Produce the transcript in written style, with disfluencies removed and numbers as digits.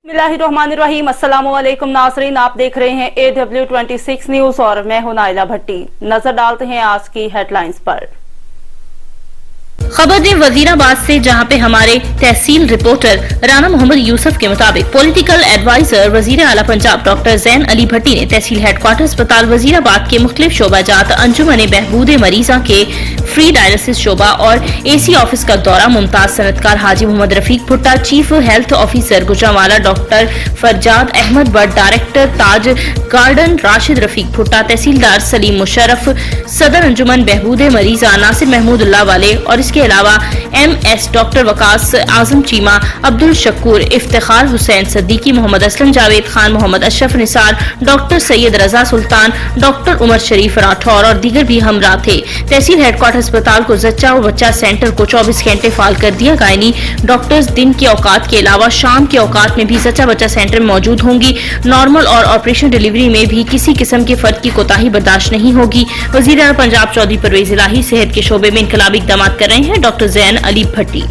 बिस्मिल्लाहिर्रहमानिर्रहीम। अस्सलामुअलैकुम नाज़रीन, आप देख रहे हैं AW26 न्यूज और मैं हूं नाइला भट्टी। नजर डालते हैं आज की हेडलाइंस पर। खबर ने वजीराबाद से, जहां पे हमारे तहसील रिपोर्टर राना मोहम्मद यूसुफ के मुताबिक पॉलिटिकल एडवाइजर वजीर आला पंजाब डॉक्टर जैन अली भट्टी ने तहसील हेडक्वार्टर अस्पताल वजीराबाद के मुख्तलिफ शोबाजात अंजुमन बहबूद मरीजा के फ्री डायलिसिस शोबा और AC ऑफिस का दौरा। मुमताज सनतकार हाजी Mohammad Rafiq Bhutta, chief health officer Gujranwala doctor Farjad Ahmed Bhatt, director Taj Garden Rashid Rafiq Bhutta, tehsildar Salim Musharraf, सदर अंजुमन बहबूद मरीजा नासिर महमूदुल्लाह वाले और इसके अलावा MS डॉक्टर वकास आजम चीमा, अब्दुल शकूर, इफ्तिखार हुसैन सद्दीकी, मोहम्मद असलम जावेद खान, मोहम्मद अशरफ निसार, डॉक्टर सैयद रजा सुल्तान, डॉक्टर उमर शरीफ राठौर और दीगर भी हमरा थे। तहसील हेडक्वार्टर अस्पताल को जच्चा और बच्चा सेंटर को 24 घंटे फाल कर दिया। गायनी डॉक्टर्स दिन के औकात के अलावा शाम के औकात में भी जच्चा बच्चा सेंटर में मौजूद होंगी। नॉर्मल और ऑपरेशन डिलीवरी में भी किसी किस्म के फर्द की कोताही बर्दाश्त नहीं होगी। वजीर आला पंजाब चौधरी परवेज इलाही सेहत के शोबे में इनकलाबी इक़दामात कर रहे हैं डॉक्टर जैन अली भट्टी।